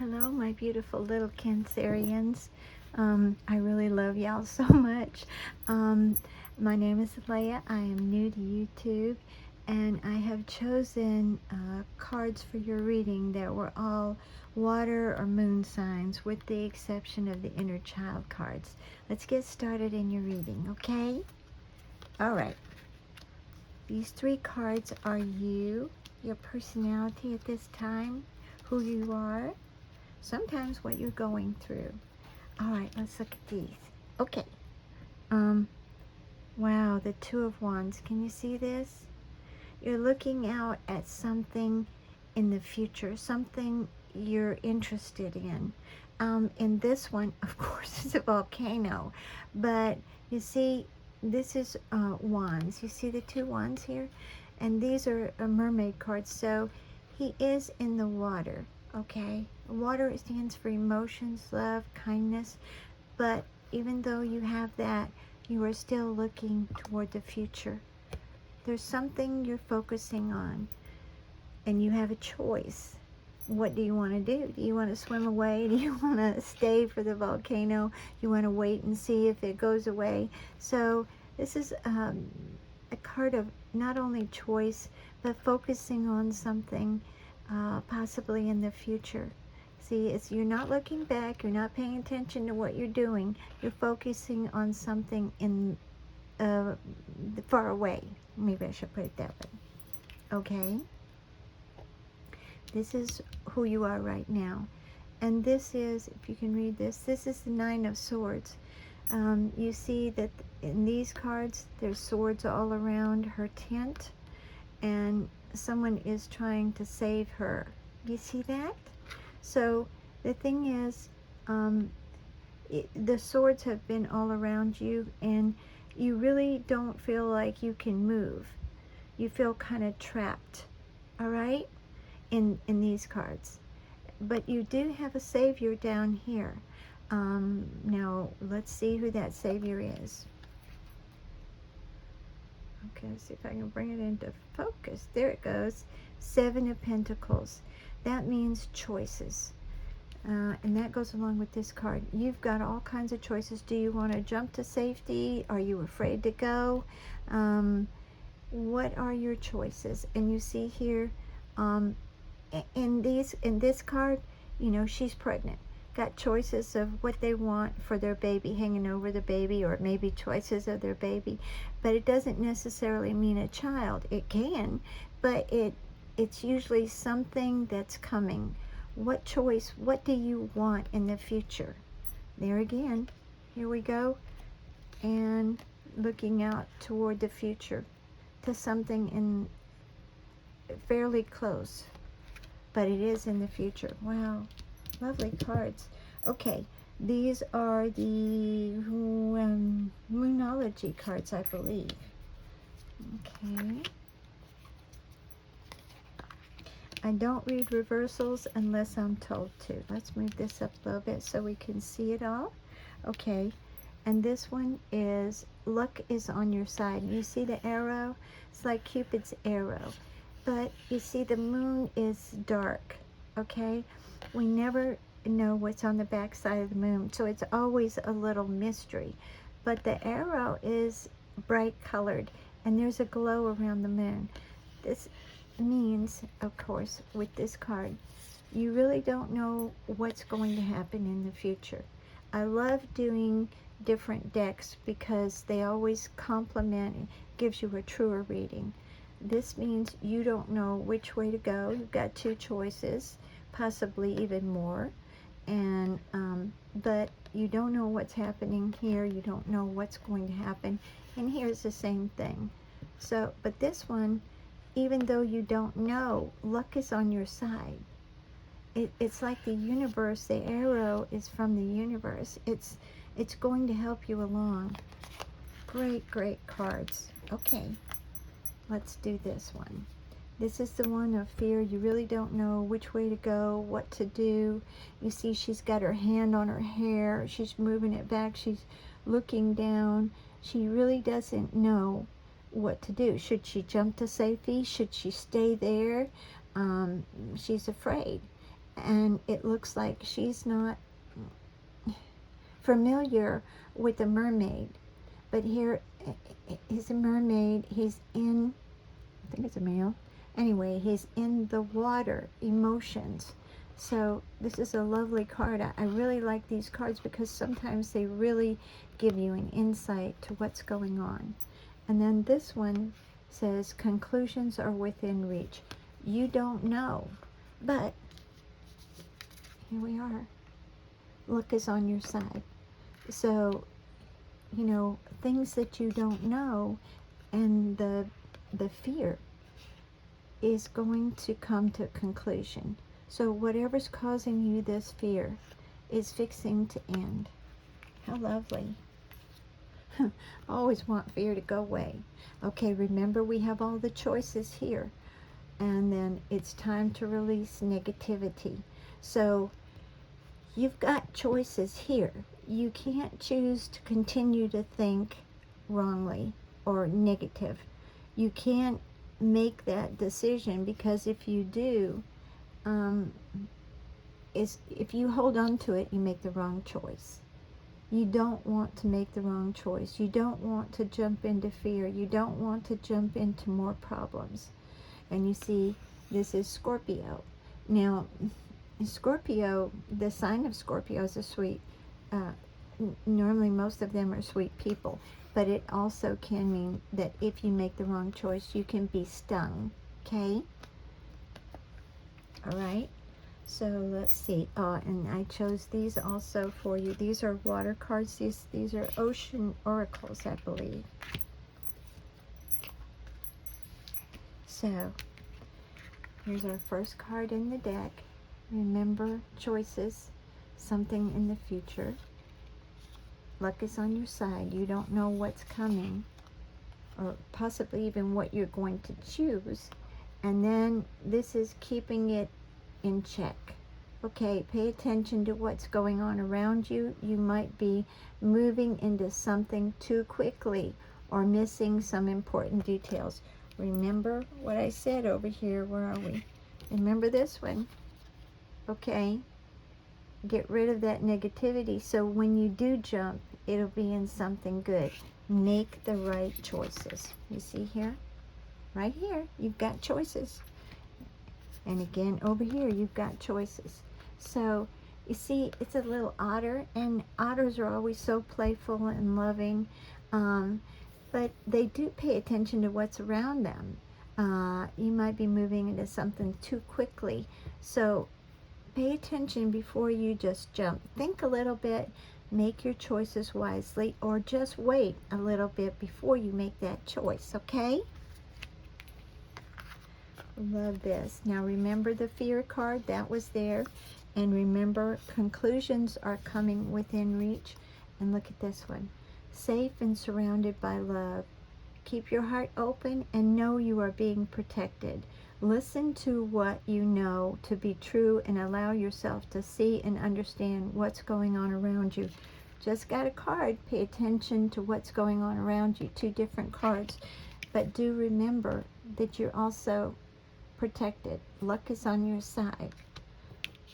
Hello, my beautiful little Cancerians. I really love y'all so much. My name is Leah. I am new to YouTube, and I have chosen cards for your reading that were all water or moon signs, with the exception of the inner child cards. Let's get started in your reading, okay? All right. These three cards are you, your personality at this time, who you are, sometimes what you're going through. All right, let's look at these. Okay. Wow, the Two of Wands. Can you see this? You're looking out at something in the future, something you're interested in. In this one, of course, it's a volcano, but you see, this is wands. You see the two wands here? And these are mermaid cards, so he is in the water, okay? Water stands for emotions, love, kindness, but even though you have that, you are still looking toward the future. There's something you're focusing on, and you have a choice. What do you want to do? Do you want to swim away? Do you want to stay for the volcano? Do you want to wait and see if it goes away? So this is a card of not only choice, but focusing on something possibly in the future. See, you're not looking back, you're not paying attention to what you're doing, you're focusing on something in far away. Maybe I should put it that way. Okay? This is who you are right now. And this is, if you can read this, this is the Nine of Swords. You see that in these cards, there's swords all around her tent, and someone is trying to save her. You see that? So the thing is, the swords have been all around you, and you really don't feel like you can move. You feel kind of trapped, all right, in these cards. But you do have a savior down here. Now, let's see who that savior is. Okay, let's see if I can bring it into focus. There it goes. Seven of Pentacles. That means choices. And that goes along with this card. You've got all kinds of choices. Do you want to jump to safety? Are you afraid to go? What are your choices? And you see here, in this card, you know, she's pregnant. Got choices of what they want for their baby, hanging over the baby, or maybe choices of their baby. But it doesn't necessarily mean a child. It can, but it's usually something that's coming. What choice, what do you want in the future? There again, here we go. And looking out toward the future to something in fairly close, but it is in the future. Wow, lovely cards. Okay, these are the Moonology cards, I believe. Okay. I don't read reversals unless I'm told to. Let's move this up a little bit so we can see it all. Okay, and this one is luck is on your side. You see the arrow? It's like Cupid's arrow. But you see the moon is dark, okay? We never know what's on the back side of the moon, so it's always a little mystery. But the arrow is bright colored, and there's a glow around the moon. This means, of course, with this card, you really don't know what's going to happen in the future. I love doing different decks because they always complement, gives you a truer reading. This means you don't know which way to go. You've got two choices, possibly even more, and but you don't know what's happening here. You don't know what's going to happen, and here's the same thing. So, but this one, even though you don't know, luck is on your side. It's like the universe. The arrow is from the universe. It's going to help you along. Great, great cards. Okay, let's do this one. This is the one of fear. You really don't know which way to go, what to do. You see she's got her hand on her hair. She's moving it back. She's looking down. She really doesn't know what to do. Should she jump to safety? Should she stay there? She's afraid. and it looks like she's not familiar with a mermaid. But here is a mermaid. He's in, I think it's a male. Anyway, he's in the water, emotions. So this is a lovely card. I really like these cards because sometimes they really give you an insight to what's going on. And then this one says, conclusions are within reach. You don't know, but here we are. Luck is on your side. So, you know, things that you don't know, and the fear is going to come to a conclusion. So whatever's causing you this fear is fixing to end. How lovely. I always want fear to go away. Okay, remember we have all the choices here. And then it's time to release negativity. So you've got choices here. You can't choose to continue to think wrongly or negative. You can't make that decision, because if you do, if you hold on to it, you make the wrong choice. You don't want to make the wrong choice. You don't want to jump into fear. You don't want to jump into more problems. And you see, this is Scorpio. Now, Scorpio, the sign of Scorpio is a sweet, normally most of them are sweet people, but it also can mean that if you make the wrong choice, you can be stung, okay? All right, so let's see. And I chose these also for you. These are water cards. These are ocean oracles, I believe. So here's our first card in the deck. Remember, choices, something in the future. Luck is on your side. You don't know what's coming, or possibly even what you're going to choose. And then this is keeping it in check. Okay, pay attention to what's going on around you. You might be moving into something too quickly or missing some important details. Remember what I said over here. Where are we? Remember this one. Okay, get rid of that negativity, so when you do jump, it'll be in something good. Make the right choices. You see here? Right here, you've got choices. And again, over here, you've got choices. So, you see, it's a little otter, and otters are always so playful and loving, but they do pay attention to what's around them. You might be moving into something too quickly. So, pay attention before you just jump. Think a little bit, make your choices wisely, or just wait a little bit before you make that choice, okay? Love this. Now remember the fear card, that was there. And remember, conclusions are coming within reach. And look at this one. Safe and surrounded by love. Keep your heart open and know you are being protected. Listen to what you know to be true and allow yourself to see and understand what's going on around you. Just got a card. Pay attention to what's going on around you. Two different cards. But do remember that you're also protected. Luck is on your side.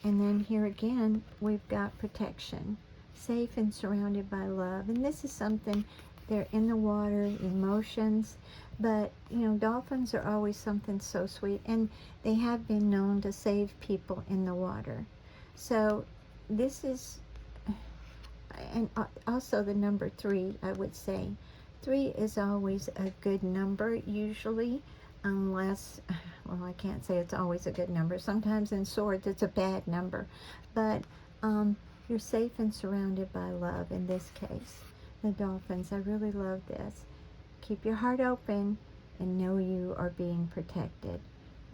And then here again, we've got protection. Safe and surrounded by love. And this is something, they're in the water, emotions. But, you know, dolphins are always something so sweet. And they have been known to save people in the water. So this is, and also the number 3, I would say. 3 is always a good number, usually. Unless, well, I can't say it's always a good number. Sometimes in swords it's a bad number. But you're safe and surrounded by love in this case. The dolphins, I really love this. Keep your heart open and know you are being protected.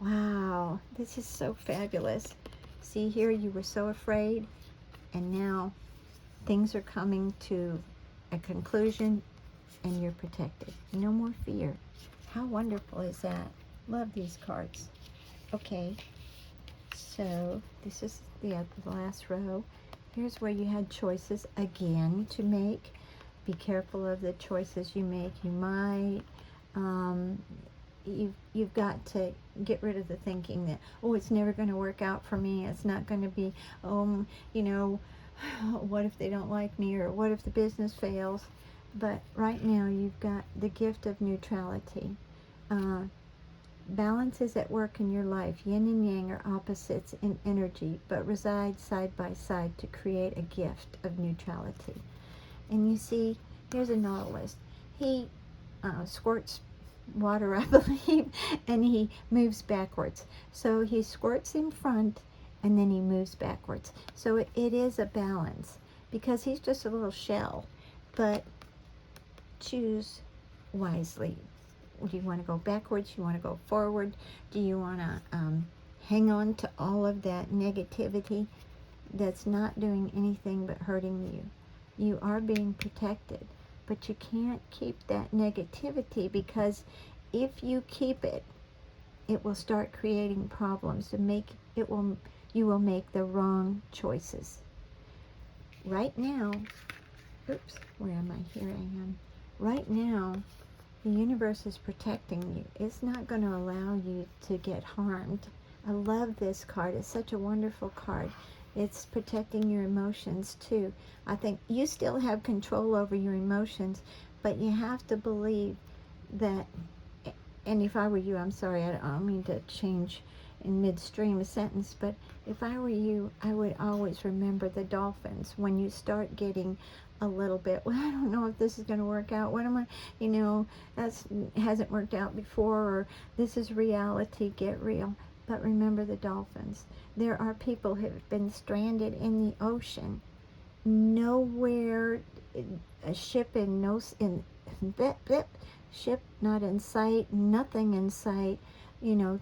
Wow, this is so fabulous. See here, you were so afraid, and now things are coming to a conclusion and you're protected. No more fear. How wonderful is that? Love these cards. Okay, so this is the last row. Here's where you had choices again to make. Be careful of the choices you make. You might you've got to get rid of the thinking that, oh, it's never going to work out for me. It's not going to be, you know, what if they don't like me, or what if the business fails? But right now you've got the gift of neutrality. Balance is at work in your life. Yin and yang are opposites in energy, but reside side by side to create a gift of neutrality. And you see, here's a nautilus. He squirts water, I believe, and he moves backwards. So he squirts in front, and then he moves backwards. So it is a balance, because he's just a little shell. But choose wisely. Do you want to go backwards? Do you want to go forward? Do you want to hang on to all of that negativity that's not doing anything but hurting you? You are being protected, but you can't keep that negativity, because if you keep it, it will start creating problems. You will make the wrong choices. Right now, oops, where am I? Here I am. Right now, the universe is protecting you. It's not going to allow you to get harmed. I love this card. It's such a wonderful card. It's protecting your emotions too. I think you still have control over your emotions, but you have to believe that, and if I were you, I'm sorry, I don't mean to change in midstream a sentence, but if I were you, I would always remember the dolphins when you start getting a little bit, well, I don't know if this is going to work out. What am I, that hasn't worked out before, or this is reality, get real. But remember the dolphins. There are people who have been stranded in the ocean, nowhere, a ship in no, ship not in sight, nothing in sight,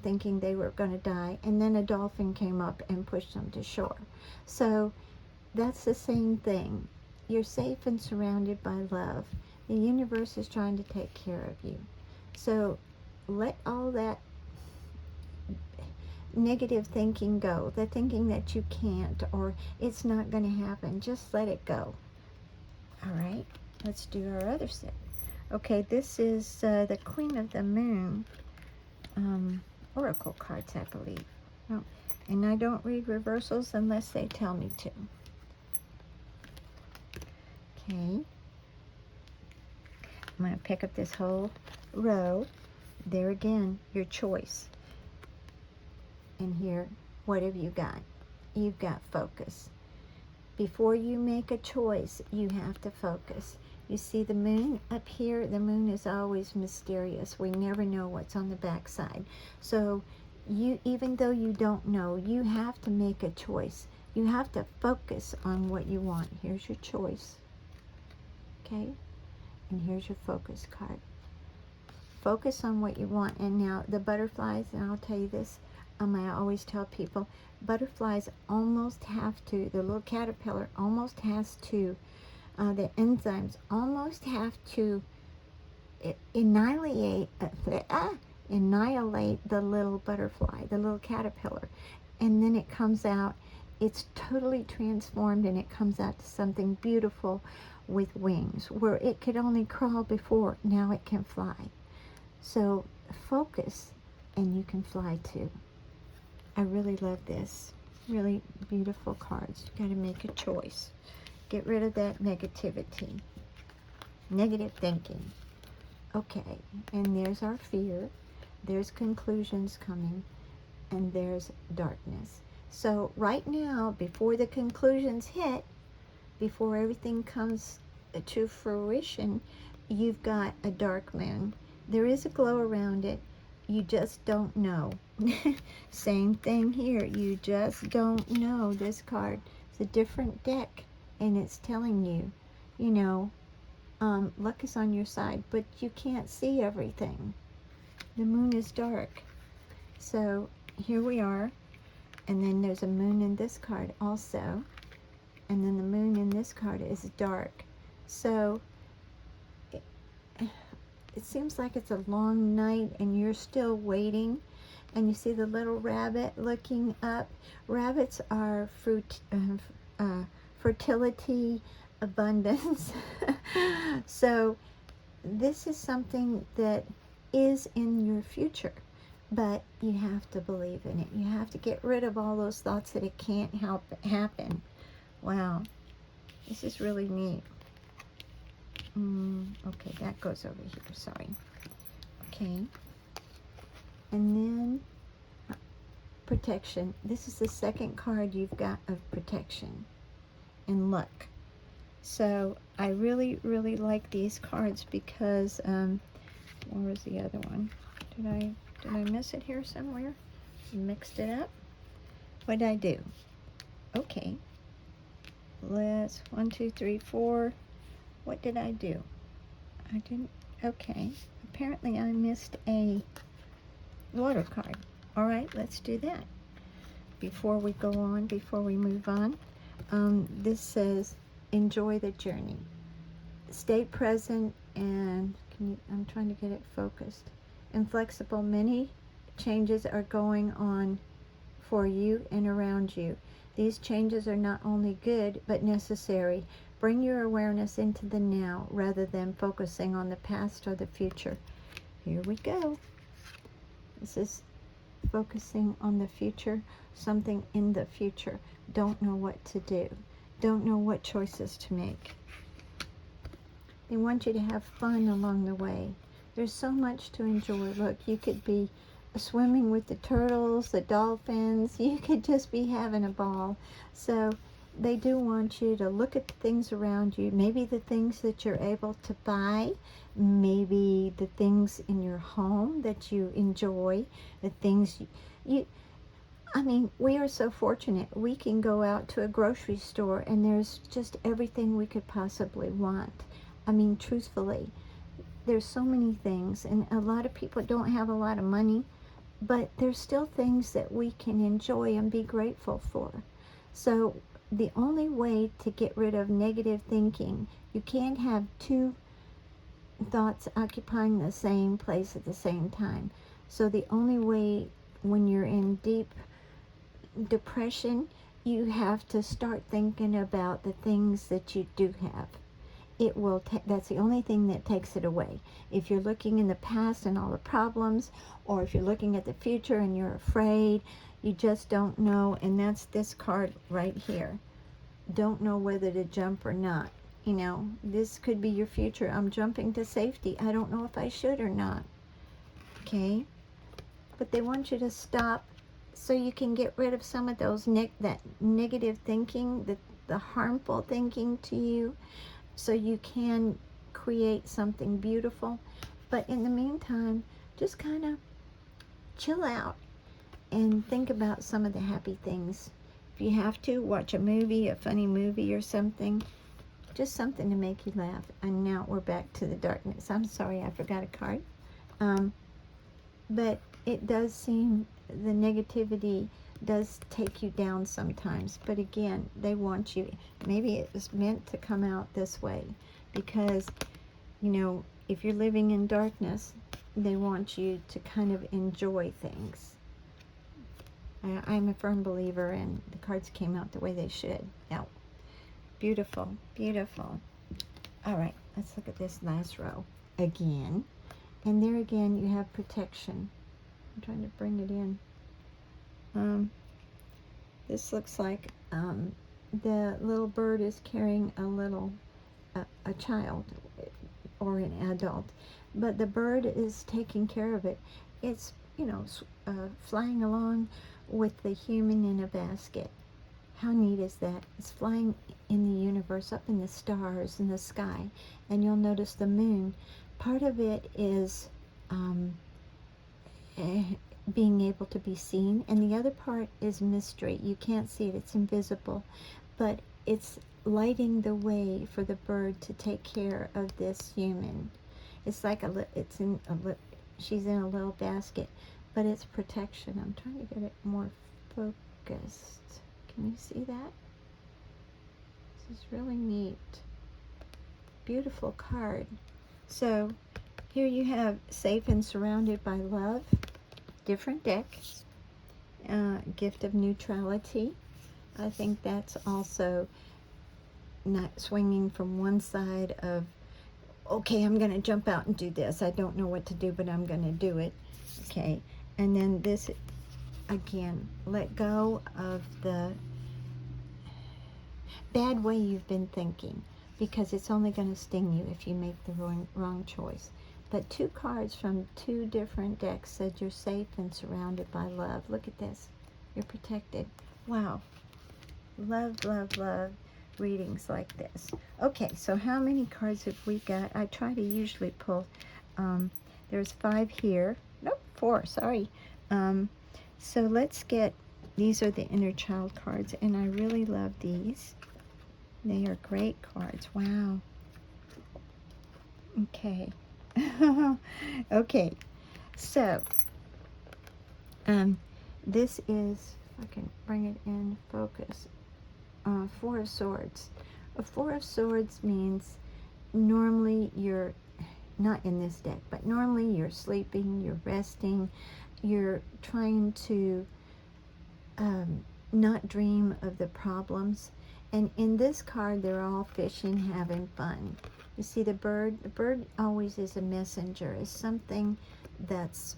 thinking they were going to die. And then a dolphin came up and pushed them to shore. So that's the same thing. You're safe and surrounded by love. The universe is trying to take care of you. So let all that negative thinking go. The thinking that you can't, or it's not going to happen. Just let it go. All right, let's do our other set. Okay, this is the Queen of the Moon oracle cards, I believe. Oh, and I don't read reversals unless they tell me to. Okay, I'm going to pick up this whole row. There again, your choice. And here, what have you got? You've got focus. Before you make a choice, you have to focus. You see the moon up here? The moon is always mysterious. We never know what's on the backside. So even though you don't know, you have to make a choice. You have to focus on what you want. Here's your choice. Okay? And here's your focus card. Focus on what you want. And now the butterflies, and I'll tell you this, I always tell people, butterflies almost have to, the little caterpillar almost has to, the enzymes almost have to annihilate the little butterfly, the little caterpillar. And then it comes out, it's totally transformed, and it comes out to something beautiful with wings. Where it could only crawl before, now it can fly. So focus, and you can fly too. I really love this. Really beautiful cards. You got to make a choice. Get rid of that negativity. Negative thinking. Okay, and there's our fear. There's conclusions coming. And there's darkness. So right now, before the conclusions hit, before everything comes to fruition, you've got a dark moon. There is a glow around it. You just don't know. Same thing here. You just don't know. This card is a different deck, and it's telling you, luck is on your side, but you can't see everything. The moon is dark. So here we are, and then there's a moon in this card also, and then the moon in this card is dark. So it seems like it's a long night, and you're still waiting. And you see the little rabbit looking up. Rabbits are fertility, abundance. So this is something that is in your future, but you have to believe in it. You have to get rid of all those thoughts that it can't help happen. Wow, this is really neat. Okay, that goes over here, sorry. Okay, and then protection. This is the second card you've got of protection and luck. So I really, really like these cards because, where was the other one? Did I miss it here somewhere? Mixed it up? What did I do? Okay. Let's, 1, 2, 3, 4. What did I do? I didn't, okay. Apparently I missed a water card. All right, let's do that. Before we go on, before we move on, this says, enjoy the journey. Stay present and, I'm trying to get it focused. And flexible. Many changes are going on for you and around you. These changes are not only good, but necessary. Bring your awareness into the now rather than focusing on the past or the future. Here we go. This is focusing on the future, something in the future. Don't know what to do. Don't know what choices to make. They want you to have fun along the way. There's so much to enjoy. Look, you could be swimming with the turtles, the dolphins. You could just be having a ball. So they do want you to look at the things around you, maybe the things that you're able to buy, maybe the things in your home that you enjoy, the things I mean, we are so fortunate. We can go out to a grocery store and there's just everything we could possibly want. I mean, truthfully, there's so many things, and a lot of people don't have a lot of money, but there's still things that we can enjoy and be grateful for. So the only way to get rid of negative thinking, you can't have two thoughts occupying the same place at the same time. So the only way, when you're in deep depression, you have to start thinking about the things that you do have. It will that's the only thing that takes it away. If you're looking in the past and all the problems, or if you're looking at the future and you're afraid, you just don't know. And that's this card right here. Don't know whether to jump or not. You know, this could be your future. I'm jumping to safety. I don't know if I should or not. Okay? But they want you to stop so you can get rid of some of those that negative thinking, the harmful thinking to you, so you can create something beautiful. But in the meantime, just kind of chill out and think about some of the happy things. If you have to, watch a movie, a funny movie or something, just something to make you laugh. And now we're back to the darkness. I'm sorry, I forgot a card. But it does seem the negativity does take you down sometimes. But again, they want you, maybe it was meant to come out this way, because, you know, if you're living in darkness, they want you to kind of enjoy things. I'm a firm believer, and the cards came out the way they should. Now, beautiful, beautiful. All right, let's look at this last row again. And there again, you have protection. I'm trying to bring it in. This looks like the little bird is carrying a child or an adult, but the bird is taking care of it. It's, you know, flying along with the human in a basket. How neat is that? It's flying in the universe, up in the stars, in the sky, and you'll notice the moon. Part of it is being able to be seen, and the other part is mystery. You can't see it, it's invisible, but it's lighting the way for the bird to take care of this human. It's like she's in a little basket, but it's protection. I'm trying to get it more focused. Can you see that? This is really neat. Beautiful card. So here you have safe and surrounded by love. Different deck. Gift of neutrality. I think that's also not swinging from one side of okay, I'm going to jump out and do this. I don't know what to do, but I'm going to do it. Okay, and then this, again, let go of the bad way you've been thinking, because it's only going to sting you if you make the wrong choice. But 2 cards from 2 different decks said you're safe and surrounded by love. Look at this. You're protected. Wow. Love, love, love readings like this. Okay, so how many cards have we got? I try to usually pull, there's 5 here. Nope, 4, sorry. So let's get, these are the inner child cards, and I really love these. They are great cards. Wow. Okay. Okay. So, this is, if I can bring it in focus, 4 of Swords. A 4 of Swords means normally you're, not in this deck, but normally you're sleeping, you're resting, you're trying to not dream of the problems. And in this card, they're all fishing, having fun. You see the bird? The bird always is a messenger. It's something that's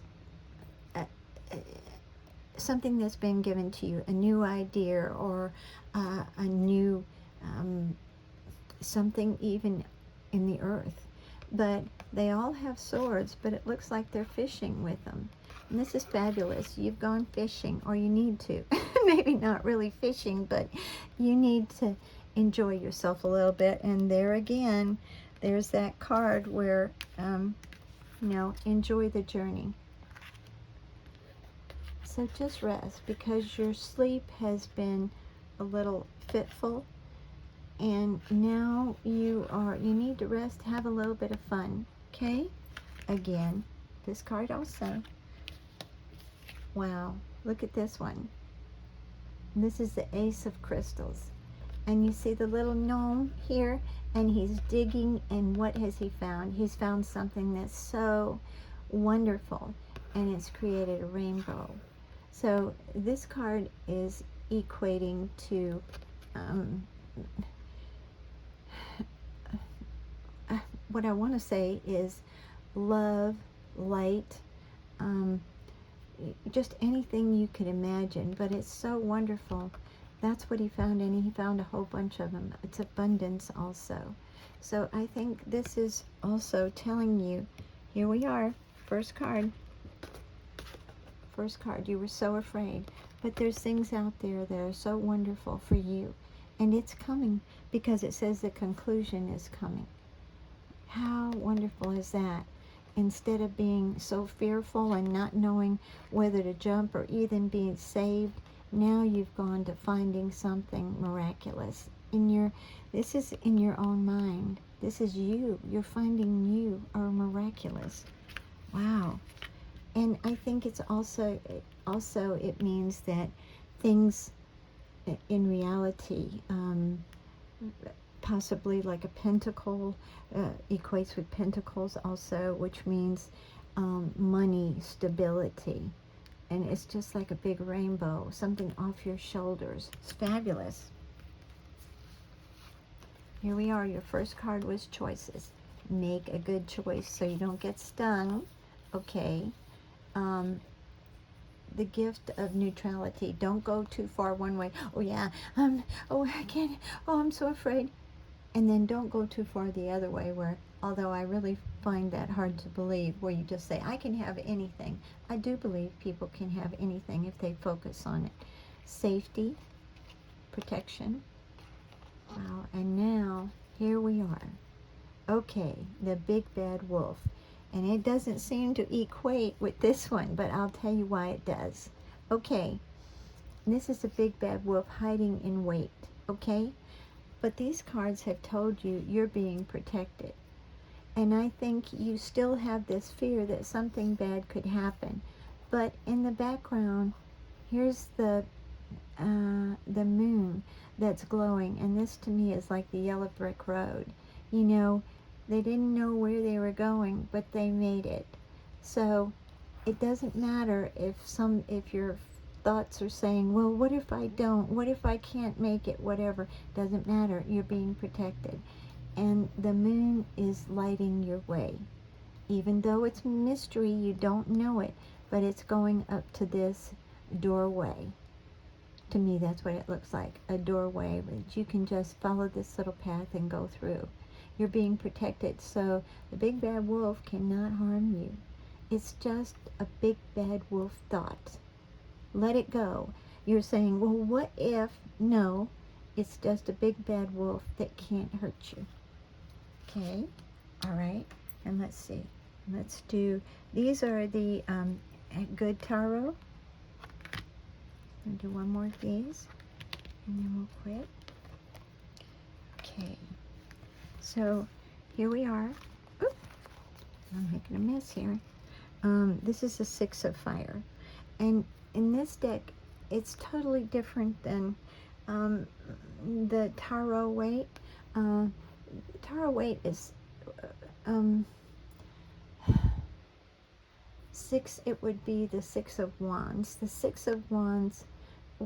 something that's been given to you, a new idea, or a new something even in the earth. But they all have swords, but it looks like they're fishing with them. And this is fabulous. You've gone fishing, or you need to. Maybe not really fishing, but you need to enjoy yourself a little bit. And there again, there's that card where, enjoy the journey. So just rest, because your sleep has been a little fitful, and now you need to rest, have a little bit of fun. Okay? Again, this card also. Wow, look at this one. This is the Ace of Crystals. And you see the little gnome here, and he's digging, and what has he found? He's found something that's so wonderful, and it's created a rainbow. So this card is equating to what I want to say is love, light, just anything you could imagine, but it's so wonderful. That's what he found, and he found a whole bunch of them. It's abundance also. So I think this is also telling you, here we are, first card. First card, you were so afraid, but there's things out there that are so wonderful for you, and it's coming, because it says the conclusion is coming. How wonderful is that? Instead of being so fearful and not knowing whether to jump or even being saved, now you've gone to finding something miraculous. This is in your own mind. This is you. You're finding you are miraculous. Wow. And I think it's also it means that things in reality, possibly like a pentacle, equates with pentacles also, which means money, stability. And it's just like a big rainbow, something off your shoulders. It's fabulous. Here we are. Your first card was choices. Make a good choice so you don't get stung. Okay. The gift of neutrality. Don't go too far one way. Oh yeah, oh I can't, oh I'm so afraid. And then don't go too far the other way, where, although I really find that hard to believe, where you just say, I can have anything. I do believe people can have anything if they focus on it. Safety, protection. Wow, and now, here we are. Okay, the big bad wolf. And it doesn't seem to equate with this one, but I'll tell you why it does. Okay, this is a big bad wolf hiding in wait, okay? But these cards have told you you're being protected. And I think you still have this fear that something bad could happen. But in the background, here's the moon that's glowing. And this to me is like the yellow brick road. You know, they didn't know where they were going, but they made it. So it doesn't matter if your thoughts are saying, well, what if I don't? What if I can't make it? Whatever. Doesn't matter. You're being protected. and the moon is lighting your way. Even though it's mystery, you don't know it, but it's going up to this doorway. To me, that's what it looks like, a doorway, but you can just follow this little path and go through. You're being protected, so the big bad wolf cannot harm you. It's just a big bad wolf thought. Let it go. You're saying, well, what if? No, it's just a big bad wolf that can't hurt you. Okay, all right, and let's see. Let's do, these are the good tarot. I'll do one more of these, and then we'll quit. Okay, so here we are. Oop, I'm making a mess here. This is the Six of Fire, and in this deck, it's totally different than the tarot weight. Tarot weight is six. It would be the Six of Wands. The Six of Wands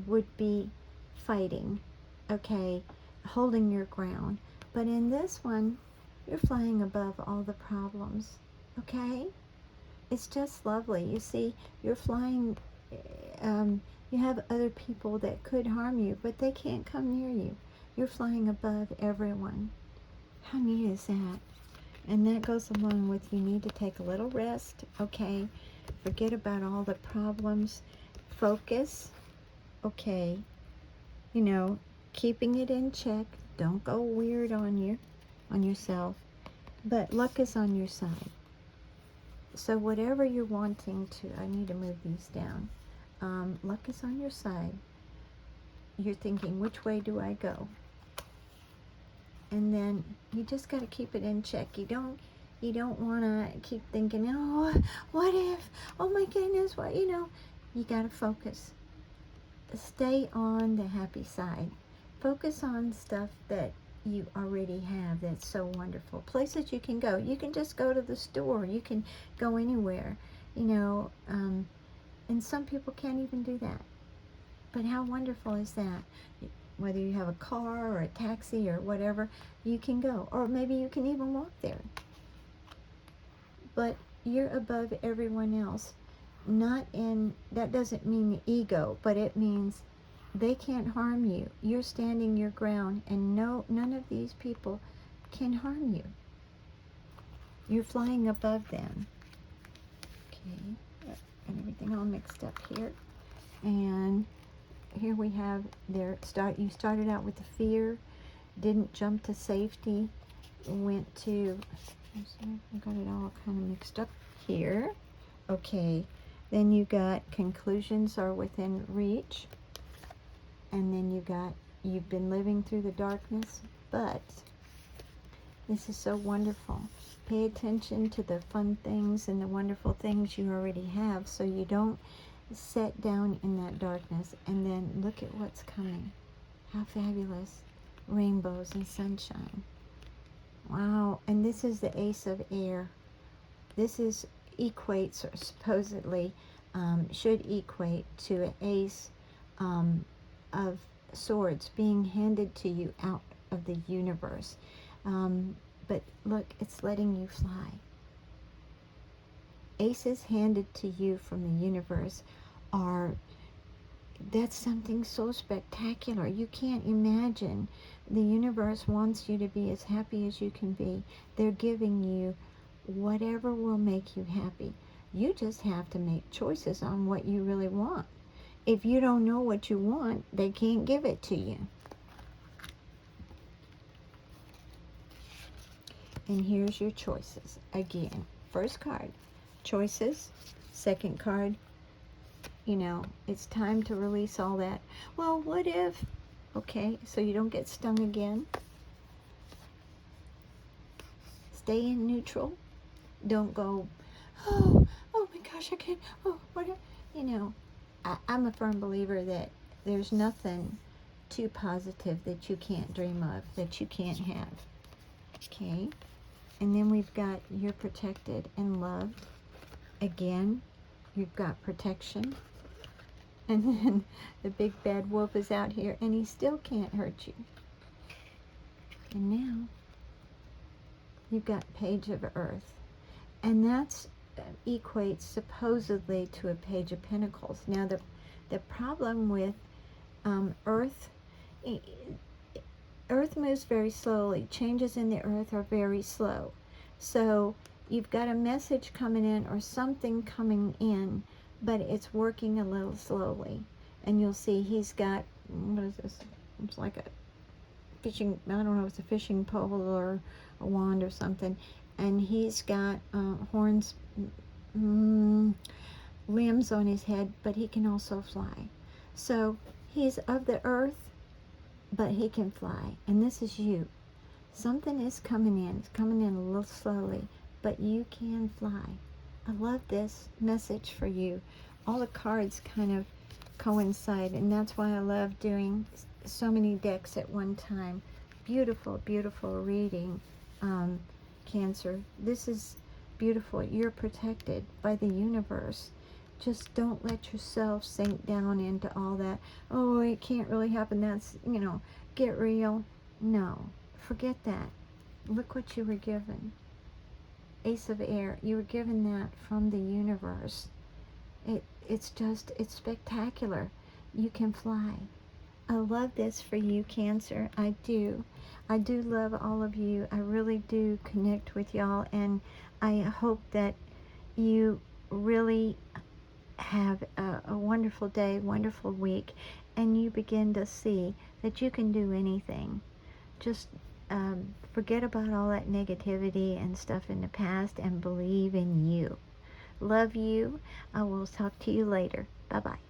would be fighting, okay, holding your ground. But in this one, you're flying above all the problems, okay? It's just lovely. You see, you're flying, you have other people that could harm you, but they can't come near you. You're flying above everyone. How neat is that? And that goes along with, you need to take a little rest, okay? Forget about all the problems. Focus, okay? You know, keeping it in check. Don't go weird on yourself. But luck is on your side. So whatever you're wanting to, I need to move these down. Luck is on your side. You're thinking, which way do I go? And then you just got to keep it in check. You don't want to keep thinking, oh, what if? Oh my goodness, what, you know. You got to focus. Stay on the happy side. Focus on stuff that you already have that's so wonderful. Places you can go. You can just go to the store. You can go anywhere, you know. And some people can't even do that. But how wonderful is that? Whether you have a car or a taxi or whatever, you can go. Or maybe you can even walk there. But you're above everyone else. Not in, that doesn't mean ego, but it means they can't harm you. You're standing your ground, and none of these people can harm you. You're flying above them. Okay, and everything all mixed up here. And here we have you started out with the fear, didn't jump to safety, went to, I got it all kind of mixed up here. Okay, then you got conclusions are within reach, and then you got you've been living through the darkness, but this is so wonderful. Pay attention to the fun things and the wonderful things you already have, so you don't set down in that darkness. And then look at what's coming. How fabulous. Rainbows and sunshine. Wow. And this is the Ace of Air. This is equates, or supposedly should equate to an Ace of Swords being handed to you out of the universe. But look, it's letting you fly. Aces handed to you from the universe that's something so spectacular. You can't imagine. The universe wants you to be as happy as you can be. They're giving you whatever will make you happy. You just have to make choices on what you really want. If you don't know what you want, they can't give it to you. And here's your choices. Again, first card, choices. Second card, you know, it's time to release all that. Well, what if? Okay, so you don't get stung again. Stay in neutral. Don't go, oh my gosh, I can't, oh, what, you know. I'm a firm believer that there's nothing too positive that you can't dream of, that you can't have. Okay, and then we've got you're protected and loved. Again, you've got protection. And then the big bad wolf is out here, and he still can't hurt you. And now, you've got Page of Earth. And that's equates supposedly to a Page of Pentacles. Now the problem with Earth, Earth moves very slowly. Changes in the Earth are very slow. So you've got a message coming in or something coming in, but it's working a little slowly. And you'll see he's got, what is this? It's like a fishing, I don't know if it's a fishing pole or a wand or something. And he's got horns, limbs on his head, but he can also fly. So he's of the earth, but he can fly. And this is you. Something is coming in. It's coming in a little slowly, but you can fly. I love this message for you. All the cards kind of coincide, and that's why I love doing so many decks at one time. Beautiful, beautiful reading, Cancer. This is beautiful. You're protected by the universe. Just don't let yourself sink down into all that, oh, it can't really happen, that's, you know, get real. No, forget that. Look what you were given. Ace of Air. You were given that from the universe. It's spectacular. You can fly. I love this for you, Cancer. I do. I do love all of you. I really do connect with y'all, and I hope that you really have a wonderful day, wonderful week, and you begin to see that you can do anything. Just forget about all that negativity and stuff in the past and believe in you. Love you. I will talk to you later. Bye-bye.